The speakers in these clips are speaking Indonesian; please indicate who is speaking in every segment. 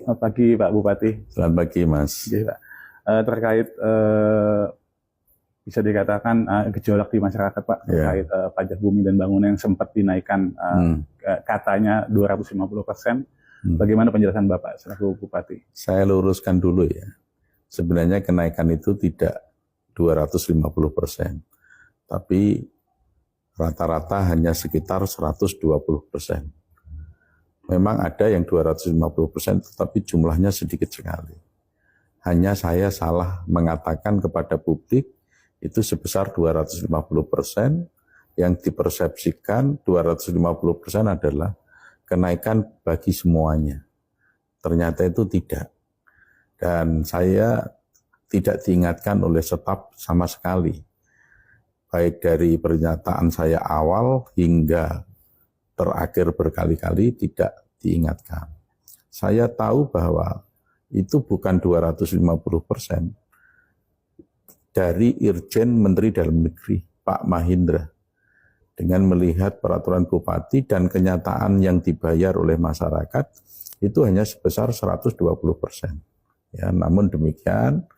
Speaker 1: Selamat pagi Pak Bupati.
Speaker 2: Selamat pagi Mas.
Speaker 1: Oke, Pak. Terkait bisa dikatakan gejolak di masyarakat Pak terkait pajak bumi dan bangunan yang sempat dinaikkan katanya 250%. Bagaimana penjelasan Bapak selaku Bupati?
Speaker 2: Saya luruskan dulu ya. Sebenarnya kenaikan itu tidak 250%, tapi rata-rata hanya sekitar 120%. Memang ada yang 250%, tetapi jumlahnya sedikit sekali. Hanya saya salah mengatakan kepada publik itu sebesar 250%, yang dipersepsikan 250% adalah kenaikan bagi semuanya. Ternyata itu tidak. Dan saya tidak diingatkan oleh staf sama sekali. Baik dari pernyataan saya awal hingga terakhir berkali-kali tidak diingatkan. Saya tahu bahwa itu bukan 250% dari Irjen Menteri Dalam Negeri, Pak Mahindra. Dengan melihat peraturan Bupati dan kenyataan yang dibayar oleh masyarakat, itu hanya sebesar 120%. Ya, namun demikian,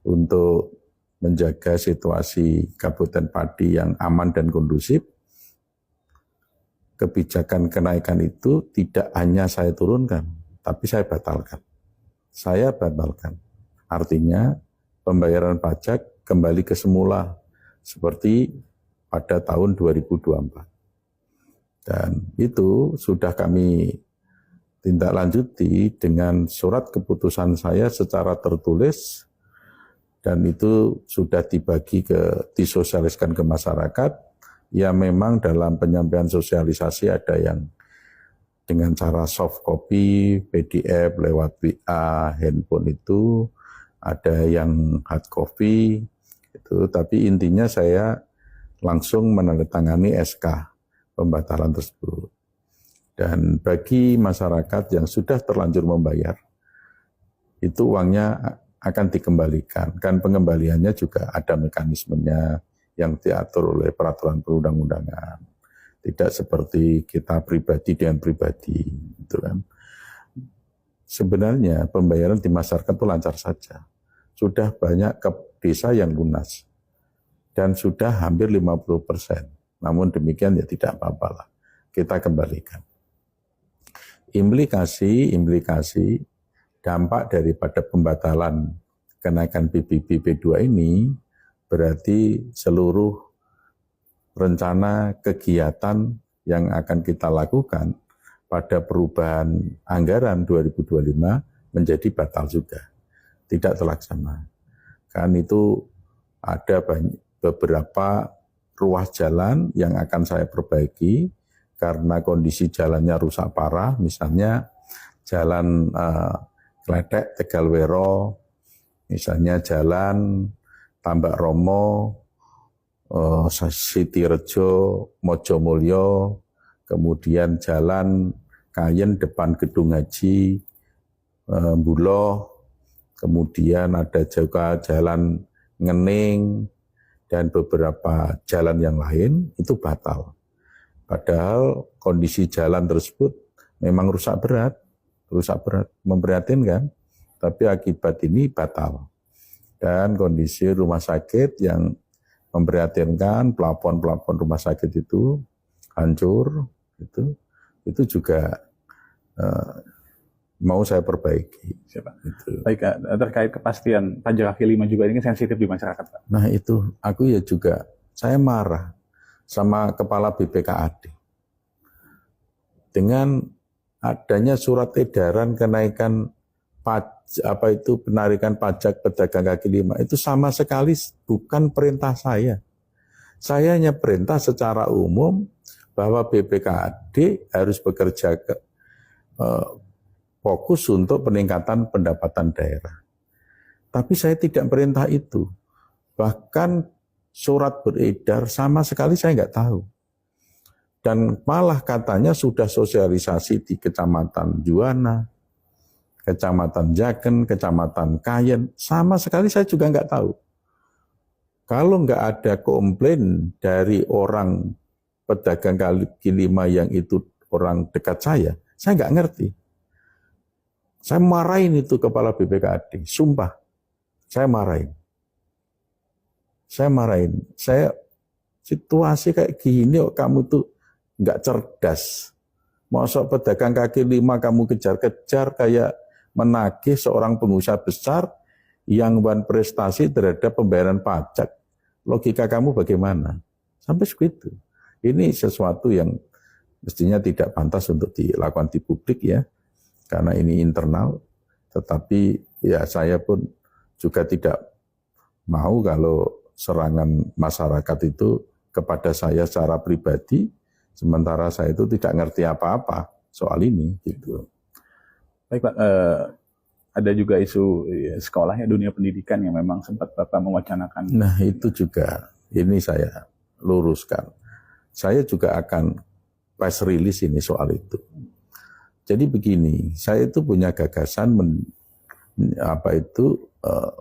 Speaker 2: untuk menjaga situasi Kabupaten Pati yang aman dan kondusif, kebijakan kenaikan itu tidak hanya saya turunkan, tapi saya batalkan. Saya batalkan. Artinya pembayaran pajak kembali ke semula seperti pada tahun 2024. Dan itu sudah kami tindak lanjuti dengan surat keputusan saya secara tertulis, dan itu sudah disosialiskan ke masyarakat. Ya memang dalam penyampaian sosialisasi ada yang dengan cara soft copy, PDF lewat WA, handphone itu, ada yang hard copy, itu. Tapi intinya saya langsung menandatangani SK pembatalan tersebut. Dan bagi masyarakat yang sudah terlanjur membayar, itu uangnya akan dikembalikan. Kan pengembaliannya juga ada mekanismenya yang diatur oleh peraturan perundang-undangan. Tidak seperti kita pribadi dengan pribadi, gitu kan. Sebenarnya pembayaran di masyarakat itu lancar saja. Sudah banyak ke desa yang lunas. Dan sudah hampir 50%. Namun demikian ya tidak apa-apa lah. Kita kembalikan. Implikasi dampak daripada pembatalan kenaikan PBB P2 ini berarti seluruh rencana kegiatan yang akan kita lakukan pada perubahan anggaran 2025 menjadi batal juga. Tidak terlaksana. Kan itu ada beberapa ruas jalan yang akan saya perbaiki karena kondisi jalannya rusak parah, misalnya jalan Kletek Tegalwero, misalnya jalan Tambak Romo, Sitirejo, Mojomulyo, kemudian jalan Kayen depan Gedung Haji, Buloh, kemudian ada juga jalan Ngening, dan beberapa jalan yang lain itu batal. Padahal kondisi jalan tersebut memang rusak berat, memprihatinkan, tapi akibat ini batal. Dan kondisi rumah sakit yang memprihatinkan, plafon-plafon rumah sakit itu hancur, itu juga mau saya perbaiki.
Speaker 1: Gitu. Baik, terkait kepastian pajak kaki lima juga ini sensitif di masyarakat, Pak.
Speaker 2: Nah itu, aku ya juga, saya marah sama Kepala BPKAD. Dengan adanya surat edaran kenaikan penarikan pajak pedagang kaki lima, itu sama sekali bukan perintah saya. Saya hanya perintah secara umum bahwa BPKAD harus bekerja fokus untuk peningkatan pendapatan daerah. Tapi saya tidak perintah itu. Bahkan surat beredar sama sekali saya nggak tahu. Dan malah katanya sudah sosialisasi di Kecamatan Juwana, Kecamatan Jaken, Kecamatan Kayen. Sama sekali saya juga nggak tahu. Kalau nggak ada komplain dari orang pedagang kaki lima yang itu orang dekat saya nggak ngerti. Saya marahin itu kepala BPKAD, sumpah. Saya marahin. Saya situasi kayak gini kok kamu tuh nggak cerdas. Masuk pedagang kaki lima kamu kejar-kejar kayak menagih seorang pengusaha besar yang berprestasi terhadap pembayaran pajak. Logika kamu bagaimana? Sampai segitu. Ini sesuatu yang mestinya tidak pantas untuk dilakukan di publik ya, karena ini internal. Tetapi ya saya pun juga tidak mau kalau serangan masyarakat itu kepada saya secara pribadi, sementara saya itu tidak ngerti apa-apa soal ini. Gitu.
Speaker 1: Baik Pak, ada juga isu sekolah ya, dunia pendidikan yang memang sempat Bapak mewacanakan.
Speaker 2: Nah itu juga, ini saya luruskan. Saya juga akan press release ini soal itu. Jadi begini, saya itu punya gagasan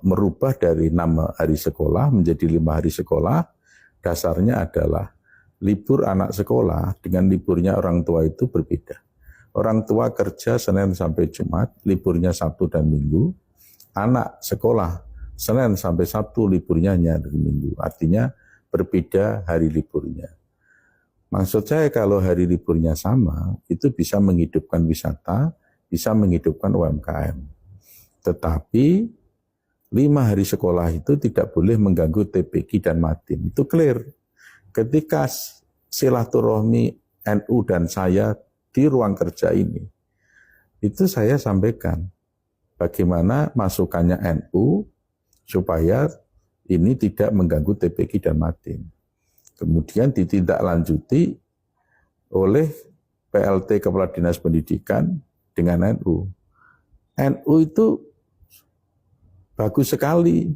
Speaker 2: merubah dari 6 hari sekolah menjadi 5 hari sekolah. Dasarnya adalah libur anak sekolah dengan liburnya orang tua itu berbeda. Orang tua kerja Senin sampai Jumat, liburnya Sabtu dan Minggu. Anak sekolah Senin sampai Sabtu, liburnya hanya hari Minggu. Artinya berbeda hari liburnya. Maksud saya kalau hari liburnya sama, itu bisa menghidupkan wisata, bisa menghidupkan UMKM. Tetapi 5 hari sekolah itu tidak boleh mengganggu TPQ dan Matin. Itu clear. Ketika silaturahmi NU dan saya di ruang kerja ini, itu saya sampaikan bagaimana masukannya NU supaya ini tidak mengganggu TPQ dan Matin. Kemudian ditindaklanjuti oleh PLT Kepala Dinas Pendidikan dengan NU. NU itu bagus sekali,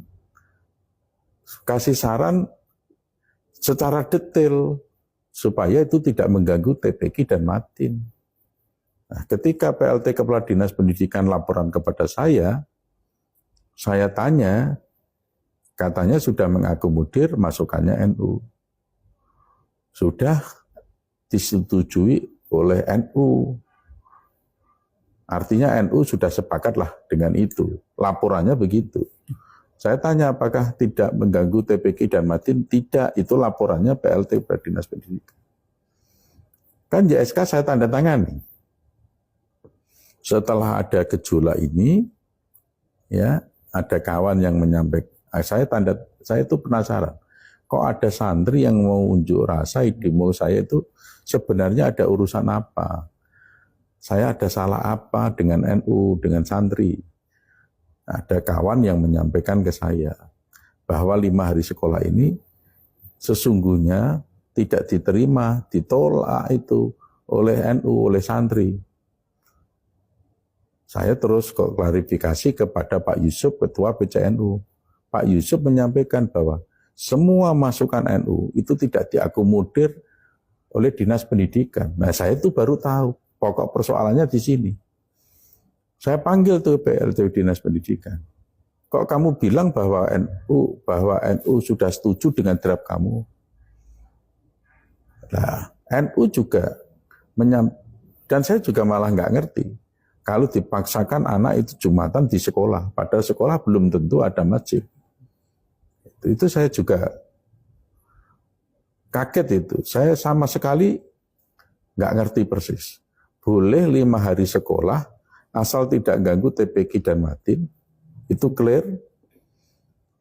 Speaker 2: kasih saran secara detail supaya itu tidak mengganggu TPQ dan Matin. Nah, ketika PLT Kepala Dinas Pendidikan laporan kepada saya tanya, katanya sudah mengakomodir masukannya NU. Sudah disetujui oleh NU. Artinya NU sudah sepakatlah dengan itu. Laporannya begitu. Saya tanya apakah tidak mengganggu TPQ dan Matin? Tidak, itu laporannya PLT Dinas Pendidikan. Kan JSK saya tanda tangani. Setelah ada gejolak ini, ya ada kawan yang menyampaikan, saya itu penasaran. Kok ada santri yang mau unjuk rasa, demo saya itu sebenarnya ada urusan apa? Saya ada salah apa dengan NU, dengan santri? Ada kawan yang menyampaikan ke saya bahwa 5 hari sekolah ini sesungguhnya tidak diterima, ditolak itu oleh NU, oleh santri. Saya terus kok klarifikasi kepada Pak Yusuf, Ketua PCNU. Pak Yusuf menyampaikan bahwa semua masukan NU itu tidak diakomodir oleh Dinas Pendidikan. Nah, saya itu baru tahu pokok persoalannya di sini. Saya panggil tuh PLT Dinas Pendidikan. Kok kamu bilang bahwa NU sudah setuju dengan draft kamu? Nah, NU juga dan saya juga malah nggak ngerti. Kalau dipaksakan anak itu Jumatan di sekolah, padahal sekolah belum tentu ada masjid. Itu saya juga kaget itu. Saya sama sekali nggak ngerti persis. Boleh 5 hari sekolah, asal tidak ganggu TPQ dan Matin, itu clear.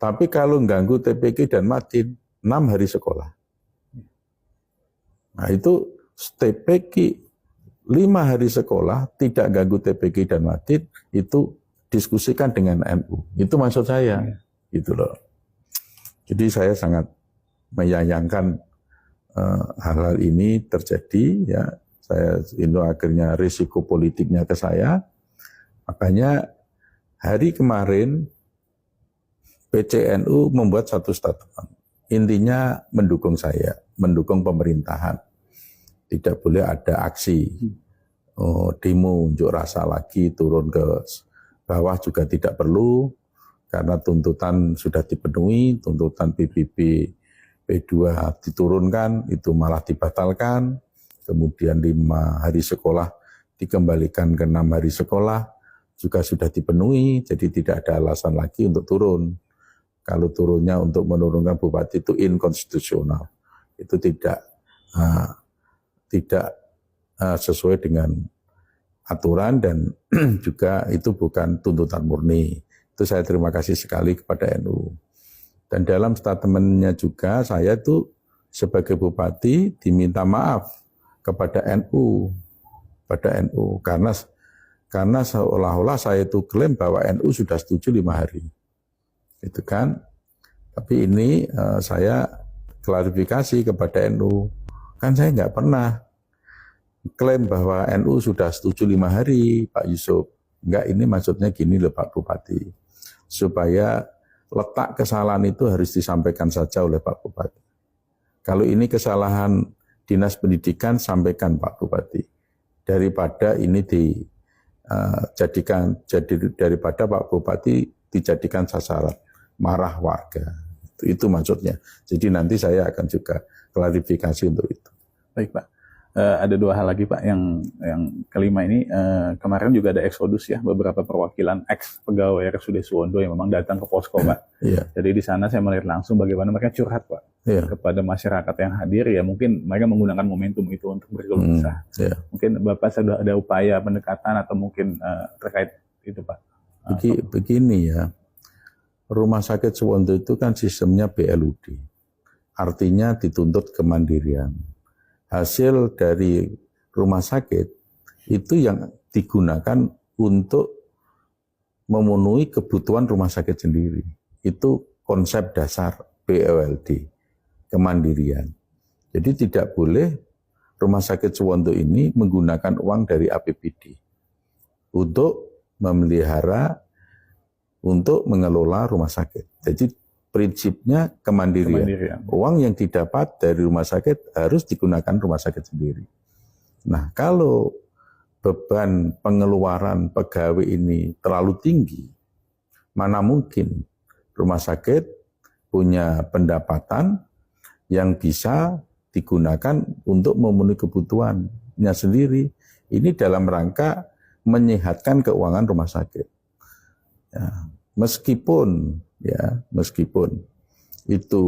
Speaker 2: Tapi kalau ganggu TPQ dan Matin, 6 hari sekolah. Nah itu TPQ 5 hari sekolah, tidak ganggu TPQ dan Matin, itu diskusikan dengan NU. Itu maksud saya. Gitu loh. Jadi saya sangat menyayangkan hal-hal ini terjadi. Ya, itu akhirnya risiko politiknya ke saya. Makanya hari kemarin PCNU membuat satu statement. Intinya mendukung saya, mendukung pemerintahan. Tidak boleh ada aksi demo unjuk rasa lagi, turun ke bawah juga tidak perlu. Karena tuntutan sudah dipenuhi, tuntutan PBB P2 diturunkan, itu malah dibatalkan. Kemudian 5 hari sekolah dikembalikan ke 6 hari sekolah, juga sudah dipenuhi, jadi tidak ada alasan lagi untuk turun. Kalau turunnya untuk menurunkan bupati itu inkonstitusional, itu tidak sesuai dengan aturan dan juga itu bukan tuntutan murni. Itu saya terima kasih sekali kepada NU. Dan dalam statementnya juga saya itu sebagai bupati diminta maaf kepada NU, karena seolah-olah saya itu klaim bahwa NU sudah setuju 5 hari, gitu kan? Tapi ini saya klarifikasi kepada NU, kan saya nggak pernah klaim bahwa NU sudah setuju 5 hari, Pak Yusuf. Enggak, ini maksudnya gini loh Pak Bupati, supaya letak kesalahan itu harus disampaikan saja oleh Pak Bupati. Kalau ini kesalahan Dinas Pendidikan, sampaikan Pak Bupati. Daripada ini daripada Pak Bupati dijadikan sasaran marah warga. Itu maksudnya. Jadi nanti saya akan juga klarifikasi untuk itu.
Speaker 1: Baik Pak. Ada 2 hal lagi Pak, yang kelima ini kemarin juga ada eksodus ya, beberapa perwakilan ex pegawai RSUD Suwondo yang memang datang ke posko Pak.
Speaker 2: Iya.
Speaker 1: Jadi di sana saya melihat langsung bagaimana mereka curhat Pak,
Speaker 2: iya,
Speaker 1: kepada masyarakat yang hadir ya, mungkin mereka menggunakan momentum itu untuk berkeluh kesah.
Speaker 2: Iya.
Speaker 1: Mungkin Bapak sudah ada upaya pendekatan atau mungkin terkait itu Pak.
Speaker 2: Begini ya, Rumah Sakit Suwondo itu kan sistemnya BLUD, artinya dituntut kemandirian. Hasil dari rumah sakit itu yang digunakan untuk memenuhi kebutuhan rumah sakit sendiri. Itu konsep dasar BLUD, kemandirian. Jadi tidak boleh Rumah Sakit Suwondo ini menggunakan uang dari APBD untuk memelihara, untuk mengelola rumah sakit. Jadi prinsipnya kemandirian. Uang yang didapat dari rumah sakit harus digunakan rumah sakit sendiri. Nah, kalau beban pengeluaran pegawai ini terlalu tinggi, mana mungkin rumah sakit punya pendapatan yang bisa digunakan untuk memenuhi kebutuhannya sendiri. Ini dalam rangka menyehatkan keuangan rumah sakit. Ya, meskipun itu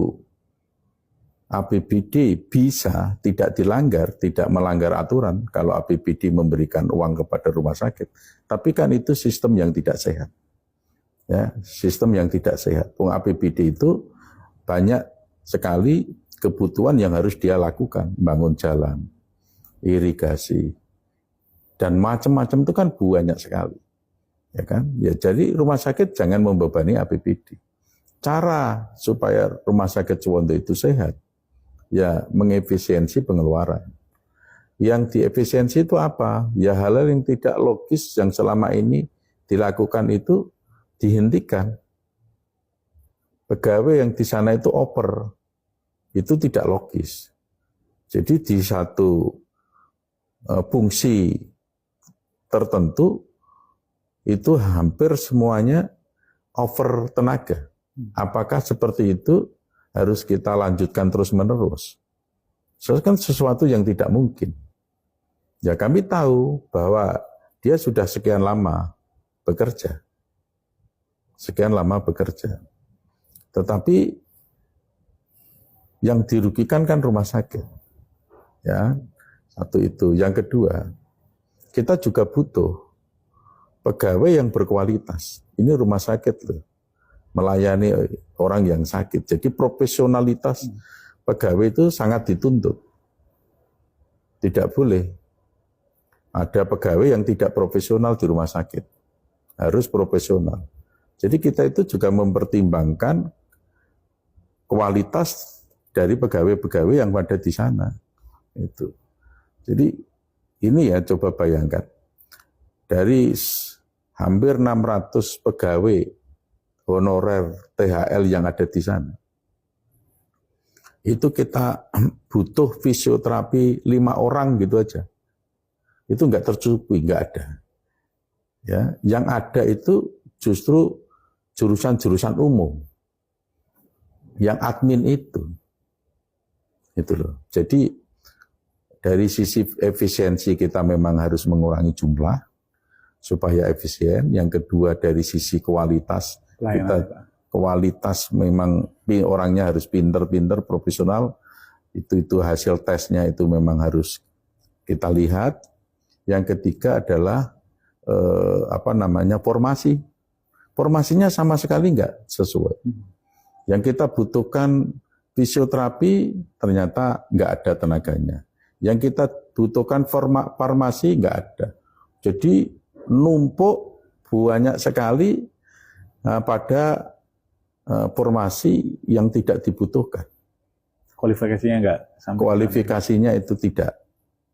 Speaker 2: APBD bisa tidak dilanggar, tidak melanggar aturan kalau APBD memberikan uang kepada rumah sakit. Tapi kan itu sistem yang tidak sehat. Ya, sistem yang tidak sehat. APBD itu banyak sekali kebutuhan yang harus dia lakukan, bangun jalan, irigasi, dan macam-macam itu kan banyak sekali. Ya kan? Ya, jadi rumah sakit jangan membebani APBD. Cara supaya Rumah Sakit Suwondo itu sehat, ya mengefisiensi pengeluaran. Yang diefisiensi itu apa? Ya hal-hal yang tidak logis yang selama ini dilakukan itu dihentikan. Pegawai yang di sana itu oper, itu tidak logis. Jadi di satu fungsi tertentu itu hampir semuanya over tenaga. Apakah seperti itu harus kita lanjutkan terus-menerus? Soalnya kan sesuatu yang tidak mungkin. Ya kami tahu bahwa dia sudah sekian lama bekerja. Tetapi yang dirugikan kan rumah sakit. Ya, satu itu. Yang kedua, kita juga butuh pegawai yang berkualitas. Ini rumah sakit loh, melayani orang yang sakit. Jadi profesionalitas pegawai itu sangat dituntut. Tidak boleh ada pegawai yang tidak profesional di rumah sakit. Harus profesional. Jadi kita itu juga mempertimbangkan kualitas dari pegawai-pegawai yang ada di sana. Itu. Jadi ini ya coba bayangkan. Dari hampir 600 pegawai honorer THL yang ada di sana. Itu kita butuh fisioterapi 5 orang gitu aja. Itu enggak tercukupi, enggak ada. Ya, yang ada itu justru jurusan-jurusan umum. Yang admin itu loh. Jadi dari sisi efisiensi kita memang harus mengurangi jumlah supaya efisien. Yang kedua dari sisi kualitas, kualitas memang orangnya harus pinter-pinter, profesional. Itu hasil tesnya itu memang harus kita lihat. Yang ketiga adalah formasi. Formasinya sama sekali nggak sesuai. Yang kita butuhkan fisioterapi ternyata nggak ada tenaganya. Yang kita butuhkan farmasi nggak ada. Jadi numpuk banyak sekali pada formasi yang tidak dibutuhkan.
Speaker 1: Kualifikasinya nggak sampai.
Speaker 2: Kualifikasinya itu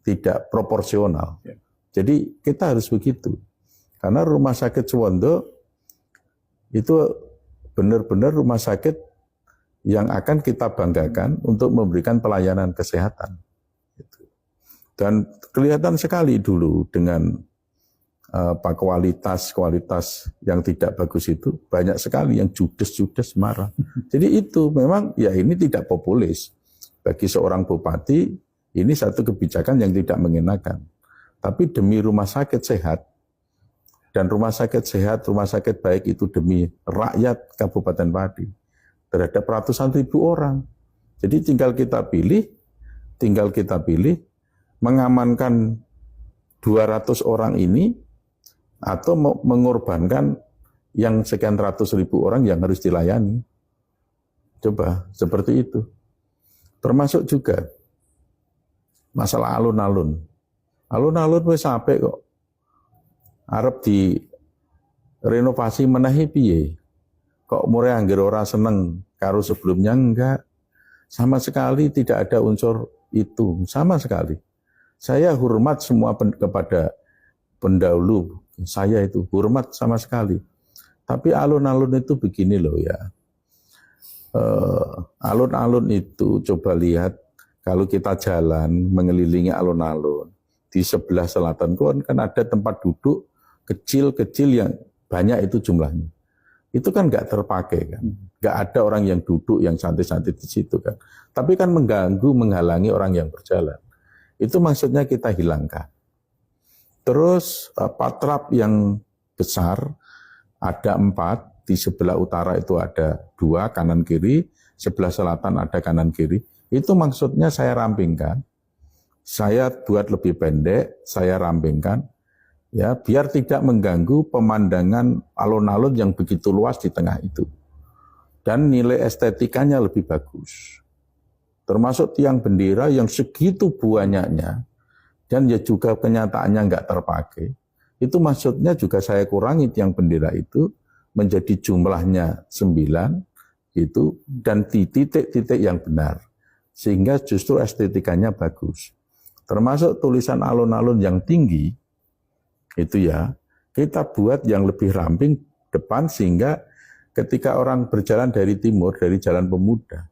Speaker 2: tidak proporsional. Ya. Jadi kita harus begitu. Karena Rumah Sakit Suwondo itu benar-benar rumah sakit yang akan kita banggakan untuk memberikan pelayanan kesehatan. Dan kelihatan sekali dulu dengan kualitas yang tidak bagus itu, banyak sekali yang judes marah. Jadi itu memang ya ini tidak populis. Bagi seorang bupati, ini satu kebijakan yang tidak mengenakan. Tapi demi rumah sakit sehat, dan rumah sakit sehat, rumah sakit baik itu demi rakyat Kabupaten Pati terhadap ratusan ribu orang. Jadi tinggal kita pilih mengamankan 200 orang ini atau mengorbankan yang sekian ratus ribu orang yang harus dilayani. Coba seperti itu. Termasuk juga masalah alun-alun. Alun-alun wis sampai kok. Arep di renovasi menahi piye? Kok mulai anggere ora seneng karo sebelumnya? Enggak. Sama sekali tidak ada unsur itu, sama sekali. Saya hormat semua kepada pendahulu, saya itu hormat sama sekali. Tapi alun-alun itu begini loh ya. Alun-alun itu coba lihat kalau kita jalan mengelilingi alun-alun di sebelah selatan kan ada tempat duduk kecil-kecil yang banyak itu jumlahnya. Itu kan nggak terpakai kan. Nggak ada orang yang duduk yang santai-santai di situ kan. Tapi kan mengganggu, menghalangi orang yang berjalan. Itu maksudnya kita hilangkan. Terus patrap yang besar ada 4, di sebelah utara itu ada 2 kanan kiri, sebelah selatan ada kanan kiri. Itu maksudnya saya rampingkan. Saya buat lebih pendek, saya rampingkan. Ya, biar tidak mengganggu pemandangan alun-alun yang begitu luas di tengah itu. Dan nilai estetikanya lebih bagus. Termasuk tiang bendera yang segitu banyaknya, dan ya juga kenyataannya nggak terpakai. Itu maksudnya juga saya kurangi tiang bendera itu, menjadi jumlahnya 9, gitu, dan di titik-titik yang benar. Sehingga justru estetikanya bagus. Termasuk tulisan alun-alun yang tinggi, itu ya, kita buat yang lebih ramping depan sehingga ketika orang berjalan dari timur, dari Jalan Pemuda,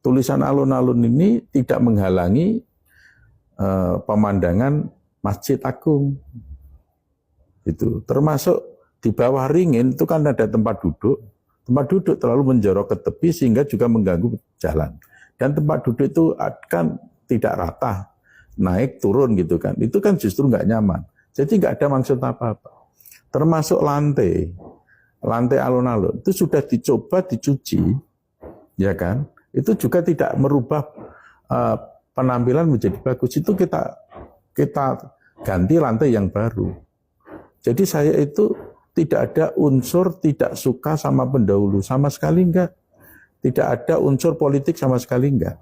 Speaker 2: tulisan alun-alun ini tidak menghalangi pemandangan Masjid Agung. Itu termasuk di bawah ringin itu kan ada tempat duduk. Tempat duduk terlalu menjorok ke tepi sehingga juga mengganggu jalan. Dan tempat duduk itu kan tidak rata, naik turun gitu kan. Itu kan justru nggak nyaman. Jadi nggak ada maksud apa-apa. Termasuk lantai alun-alun itu sudah dicoba dicuci, ya kan? Itu juga tidak merubah penampilan menjadi bagus. Itu kita ganti lantai yang baru. Jadi saya itu tidak ada unsur tidak suka sama pendahulu sama sekali enggak. Tidak ada unsur politik sama sekali enggak.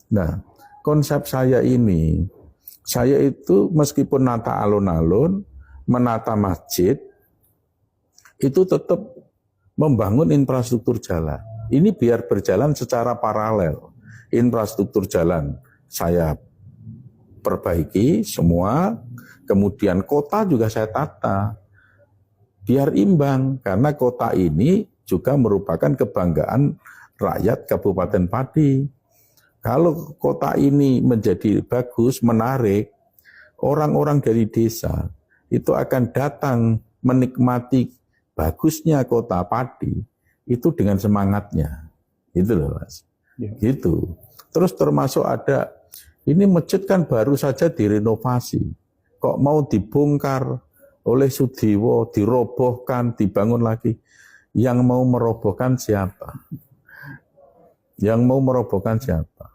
Speaker 2: Nah, konsep saya ini. Saya itu meskipun nata alun-alun, menata masjid, itu tetap membangun infrastruktur jalan. Ini biar berjalan secara paralel. Infrastruktur jalan saya perbaiki semua, kemudian kota juga saya tata. Biar imbang, karena kota ini juga merupakan kebanggaan rakyat Kabupaten Pati. Kalau kota ini menjadi bagus, menarik, orang-orang dari desa itu akan datang menikmati bagusnya kota Pati itu dengan semangatnya. Gitu loh Mas. Ya. Gitu. Terus termasuk ada, ini masjid kan baru saja direnovasi. Kok mau dibongkar, oleh Sudewo, dirobohkan, dibangun lagi. Yang mau merobohkan siapa? Yang mau merobohkan siapa?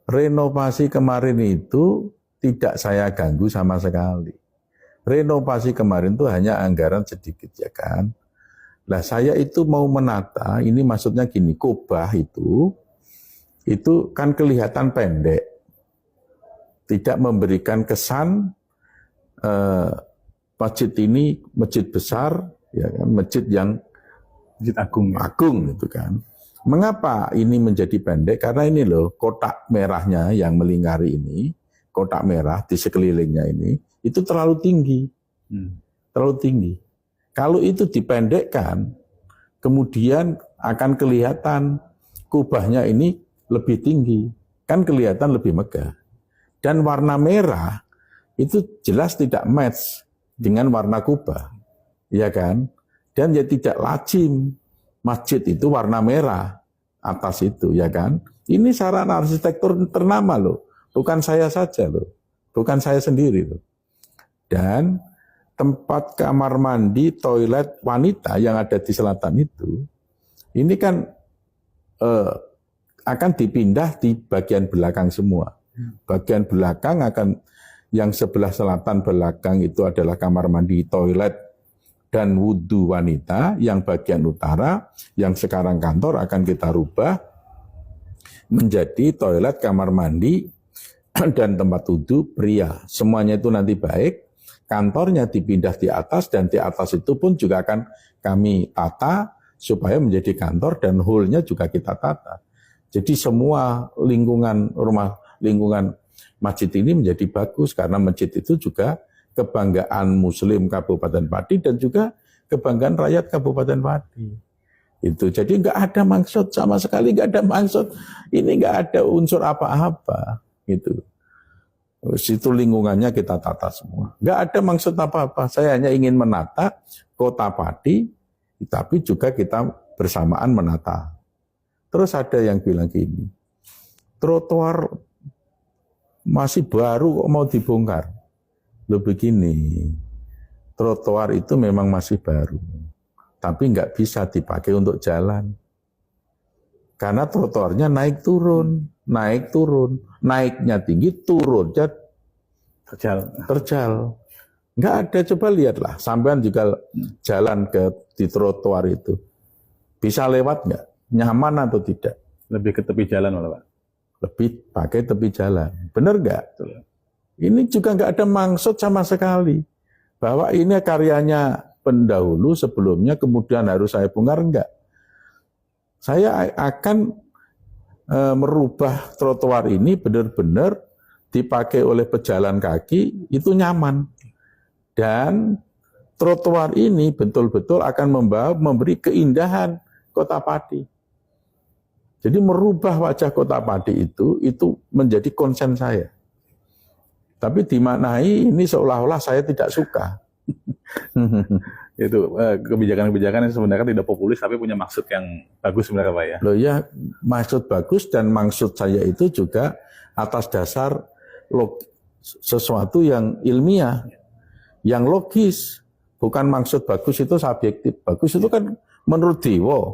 Speaker 2: Renovasi kemarin itu tidak saya ganggu sama sekali. Renovasi kemarin itu hanya anggaran sedikit, ya kan. Nah, saya itu mau menata, ini maksudnya gini, kubah itu kan kelihatan pendek. Tidak memberikan kesan masjid ini masjid besar, ya kan, masjid yang
Speaker 1: Masjid Agung, ya.
Speaker 2: agung gitu kan. Mengapa ini menjadi pendek? Karena ini loh, kotak merahnya yang melingkari ini, kotak merah di sekelilingnya ini, itu terlalu tinggi. Terlalu tinggi. Kalau itu dipendekkan, kemudian akan kelihatan kubahnya ini lebih tinggi. Kan kelihatan lebih megah. Dan warna merah itu jelas tidak match dengan warna kubah. Ya kan? Dan ya tidak lazim masjid itu warna merah atas itu, ya kan? Ini sarana arsitektur ternama loh, bukan saya saja loh, bukan saya sendiri loh. Dan tempat kamar mandi, toilet wanita yang ada di selatan itu, ini kan akan dipindah di bagian belakang semua. Bagian belakang akan, yang sebelah selatan belakang itu adalah kamar mandi, toilet, dan wudhu wanita. Yang bagian utara, yang sekarang kantor, akan kita rubah menjadi toilet, kamar mandi, dan tempat wudhu pria. Semuanya itu nanti baik. Kantornya dipindah di atas, dan di atas itu pun juga akan kami tata supaya menjadi kantor, dan hall-nya juga kita tata. Jadi semua lingkungan masjid ini menjadi bagus, karena masjid itu juga kebanggaan Muslim Kabupaten Pati dan juga kebanggaan rakyat Kabupaten Pati. Itu jadi nggak ada maksud sama sekali, nggak ada maksud. Ini nggak ada unsur apa-apa gitu. Situ lingkungannya kita tata semua. Nggak ada maksud apa-apa. Saya hanya ingin menata kota Pati, tapi juga kita bersamaan menata. Terus ada yang bilang gini, trotoar masih baru kok mau dibongkar. Loh begini, trotoar itu memang masih baru, tapi nggak bisa dipakai untuk jalan. Karena trotoarnya naik turun, naiknya tinggi, turunnya terjal. Nggak ada, coba lihatlah, sampean juga jalan di trotoar itu, bisa lewat nggak? Nyaman atau tidak?
Speaker 1: Lebih ke tepi jalan malah, Pak.
Speaker 2: Lebih pakai tepi jalan, benar nggak? Ini juga nggak ada maksud sama sekali bahwa ini karyanya pendahulu sebelumnya kemudian harus saya bongkar, enggak. Saya akan merubah trotoar ini benar-benar dipakai oleh pejalan kaki itu nyaman, dan trotoar ini betul-betul akan memberi keindahan Kota Pati. Jadi merubah wajah Kota Pati itu menjadi konsen saya. Tapi dimaknai ini seolah-olah saya tidak suka.
Speaker 1: Itu kebijakan-kebijakan yang sebenarnya tidak populis tapi punya maksud yang bagus sebenarnya, Pak, ya.
Speaker 2: Loh ya, maksud bagus, dan maksud saya itu juga atas dasar sesuatu yang ilmiah, yang logis. Bukan maksud bagus itu subjektif. Bagus itu kan menurut Dewa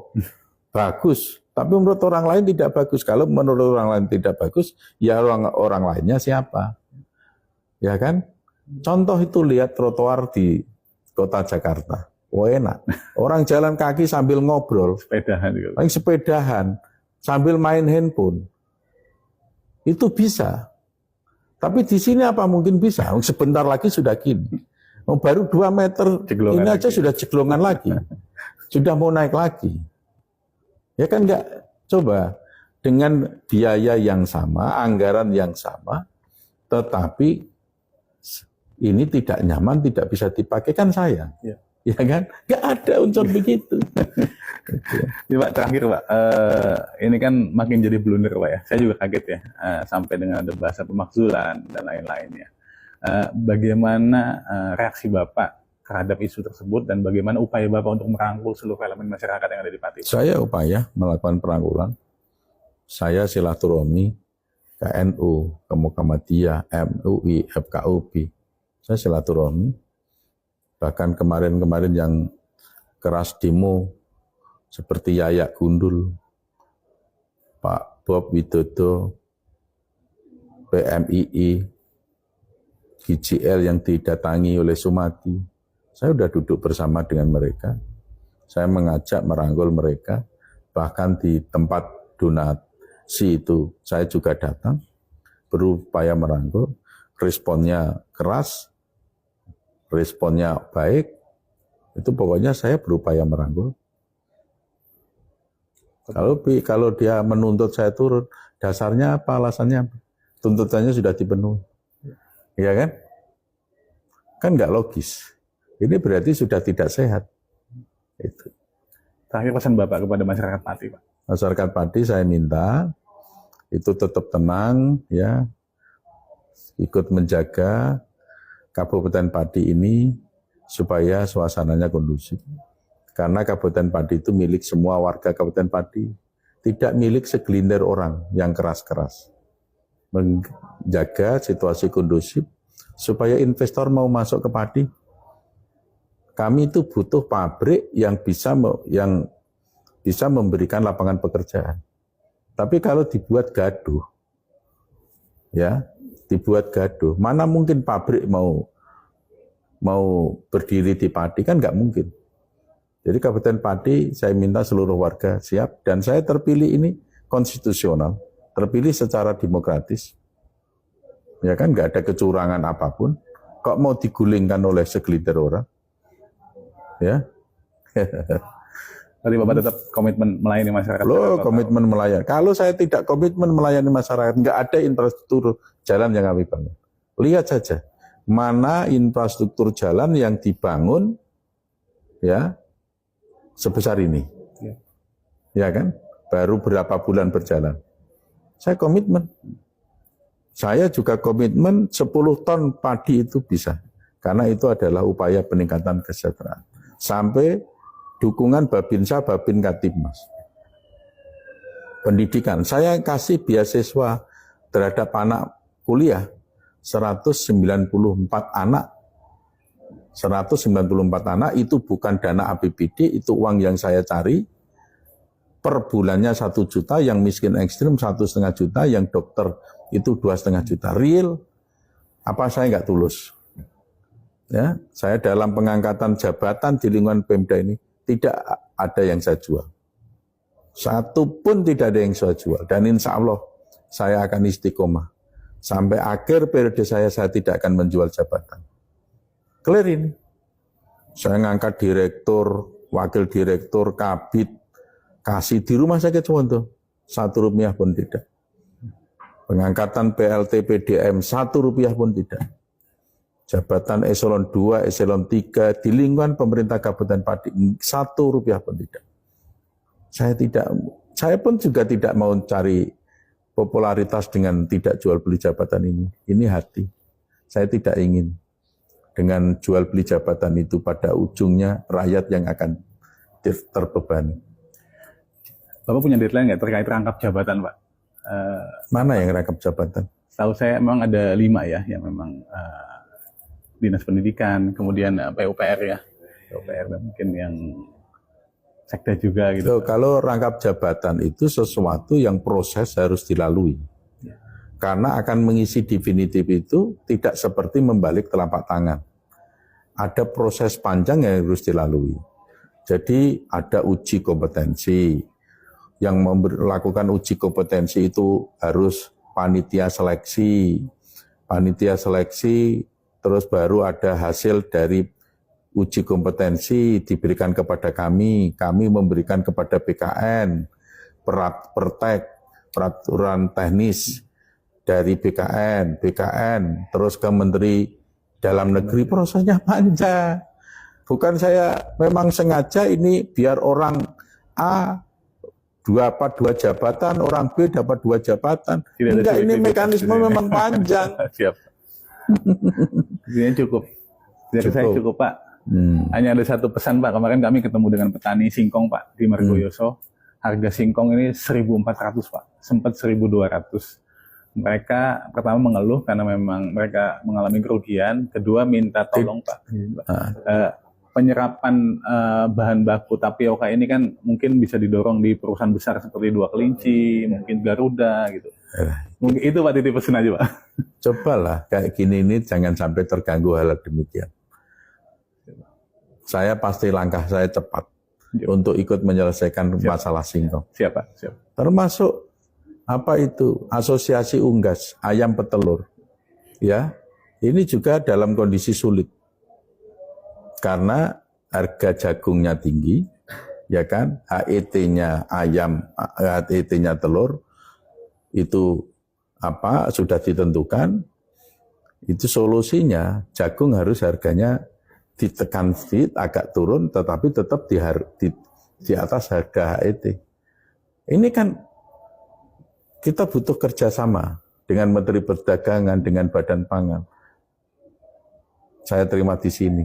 Speaker 2: bagus, tapi menurut orang lain tidak bagus. Kalau menurut orang lain tidak bagus, ya orang lainnya siapa? Ya kan? Contoh itu lihat trotoar di kota Jakarta. Oh enak. Orang jalan kaki sambil ngobrol.
Speaker 1: Sepedahan juga.
Speaker 2: Sepedahan. Sambil main handphone. Itu bisa. Tapi di sini apa mungkin bisa? Sebentar lagi sudah gini. Baru 2 meter ceglongan ini aja lagi. Sudah ceglongan lagi. Sudah mau naik lagi. Ya kan enggak? Coba. Dengan biaya yang sama, anggaran yang sama, tetapi ini tidak nyaman, tidak bisa dipakai, kan sayang. Ya kan? Nggak ada unsur begitu.
Speaker 1: Ini Pak, terakhir Pak, ini kan makin jadi blunder Pak ya. Saya juga kaget ya, sampai dengan ada bahasa pemakzulan dan lain-lainnya. Bagaimana reaksi Bapak terhadap isu tersebut dan bagaimana upaya Bapak untuk merangkul seluruh elemen masyarakat yang ada di Pati?
Speaker 2: Saya upaya melakukan perangkulan. Saya silaturahmi ke NU, ke Muhammadiyah, MUI, FKUB. Saya silaturahmi Bahkan kemarin-kemarin yang keras demo seperti Yayak Gundul, Pak Bob Widodo, PMII, GJL yang didatangi oleh Sumadi. Saya sudah duduk bersama dengan mereka. Saya mengajak, merangkul mereka. Bahkan di tempat donasi itu saya juga datang, berupaya merangkul. Responnya keras, responnya baik. Itu pokoknya saya berupaya merangkul. Kalau dia menuntut saya turun, dasarnya apa, alasannya apa? Tuntutannya sudah dipenuhi. Iya kan? Kan nggak logis. Ini berarti sudah tidak sehat. Itu.
Speaker 1: Terakhir pesan Bapak kepada masyarakat Pati, Pak.
Speaker 2: Masyarakat Pati saya minta itu tetap tenang, ya, ikut menjaga Kabupaten Pati ini supaya suasananya kondusif. Karena Kabupaten Pati itu milik semua warga Kabupaten Pati, tidak milik segelintir orang yang keras-keras. Menjaga situasi kondusif supaya investor mau masuk ke Pati. Kami itu butuh pabrik yang bisa memberikan lapangan pekerjaan. Tapi kalau dibuat gaduh, ya, dibuat gaduh, mana mungkin pabrik mau berdiri di Pati, kan nggak mungkin. Jadi Kabupaten Pati saya minta seluruh warga siap, dan saya terpilih ini konstitusional, terpilih secara demokratis. Ya kan, nggak ada kecurangan apapun. Kok mau digulingkan oleh segelintir orang? Ya.
Speaker 1: Tadi Bapak tetap komitmen melayani masyarakat.
Speaker 2: Loh, komitmen melayani. Kalau saya tidak komitmen melayani masyarakat, nggak ada infrastruktur jalan yang kami bangun. Lihat saja, mana infrastruktur jalan yang dibangun, ya, sebesar ini. Ya kan? Baru berapa bulan berjalan. Saya komitmen. Saya juga komitmen 10 ton padi itu bisa. Karena itu adalah upaya peningkatan kesejahteraan. Sampai dukungan Babinsa, Babin Katibmas. Pendidikan. Saya kasih beasiswa terhadap anak kuliah 194 anak. 194 anak itu bukan dana APBD, itu uang yang saya cari. Per bulannya 1 juta, yang miskin ekstrim 1,5 juta, yang dokter itu 2,5 juta. Real, apa saya nggak tulus? Ya, saya dalam pengangkatan jabatan di lingkungan Pemda ini tidak ada yang saya jual. Satu pun tidak ada yang saya jual. Dan insya Allah saya akan istiqomah. Sampai akhir periode saya tidak akan menjual jabatan. Clear ini. Saya ngangkat direktur, wakil direktur, kabid, kasih di rumah sakit Suwondo. 1 rupiah pun tidak. Pengangkatan PLT PDM 1 rupiah pun tidak. Jabatan eselon 2, eselon 3 di lingkungan pemerintah Kabupaten Pati 1 rupiah pun tidak. Saya pun juga tidak mau cari popularitas dengan tidak jual beli jabatan ini. Ini hati. Saya tidak ingin dengan jual beli jabatan itu pada ujungnya rakyat yang akan terbebani.
Speaker 1: Bapak punya deadline nggak terkait rangkap jabatan, Pak?
Speaker 2: Mana yang rangkap jabatan?
Speaker 1: Tahu saya memang ada 5 ya, yang memang Dinas Pendidikan, kemudian PUPR ya, PUPR dan mungkin yang Sekda juga gitu.
Speaker 2: So, kalau rangkap jabatan itu sesuatu yang proses harus dilalui. Ya. Karena akan mengisi definitif itu tidak seperti membalik telapak tangan. Ada proses panjang yang harus dilalui. Jadi ada uji kompetensi. Yang melakukan uji kompetensi itu harus panitia seleksi. Panitia seleksi, terus baru ada hasil dari uji kompetensi diberikan kepada kami memberikan kepada BKN, peraturan teknis dari BKN, terus ke Menteri Dalam Negeri. Prosesnya panjang. Bukan saya memang sengaja ini biar orang A dapat 2 jabatan, orang B dapat 2 jabatan. Enggak, ini mekanisme memang panjang.
Speaker 1: Siap. Ini cukup. Dari saya cukup, Pak. Hanya ada satu pesan, Pak. Kemarin kami ketemu dengan petani singkong, Pak, di Margoyoso. Harga singkong ini 1.400, Pak. Sempat 1.200. Mereka pertama mengeluh karena memang mereka mengalami kerugian, kedua minta tolong Pak. Penyerapan bahan baku tapioka ini kan mungkin bisa didorong di perusahaan besar seperti Dua Kelinci, mungkin Garuda gitu. Mungkin itu Pak titip pesan aja Pak.
Speaker 2: Cobalah kayak gini ini jangan sampai terganggu hal demikian. Saya pasti langkah saya cepat untuk ikut menyelesaikan masalah singkong.
Speaker 1: Siapa? Siap.
Speaker 2: Termasuk apa itu asosiasi unggas ayam petelur, ya ini juga dalam kondisi sulit karena harga jagungnya tinggi, ya kan, HET-nya ayam, HET-nya telur itu apa sudah ditentukan. Itu solusinya jagung harus harganya ditekan sedikit, agak turun, tetapi tetap di atas harga HET. Ini kan kita butuh kerjasama dengan Menteri Perdagangan, dengan Badan Pangan. Saya terima di sini.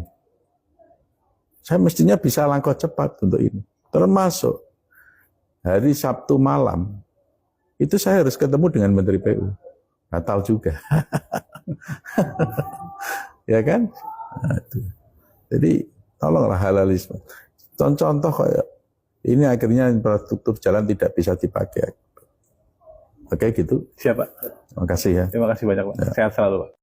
Speaker 2: Saya mestinya bisa langkah cepat untuk ini. Termasuk hari Sabtu malam, itu saya harus ketemu dengan Menteri PU. Batal juga. Ya kan? Nah, itu. Jadi tolonglah halalisme. Contoh kayak ini akhirnya infrastruktur jalan tidak bisa dipakai. Oke gitu.
Speaker 1: Siap Pak.
Speaker 2: Terima kasih ya.
Speaker 1: Terima kasih banyak Pak.
Speaker 2: Ya.
Speaker 1: Sehat selalu Pak.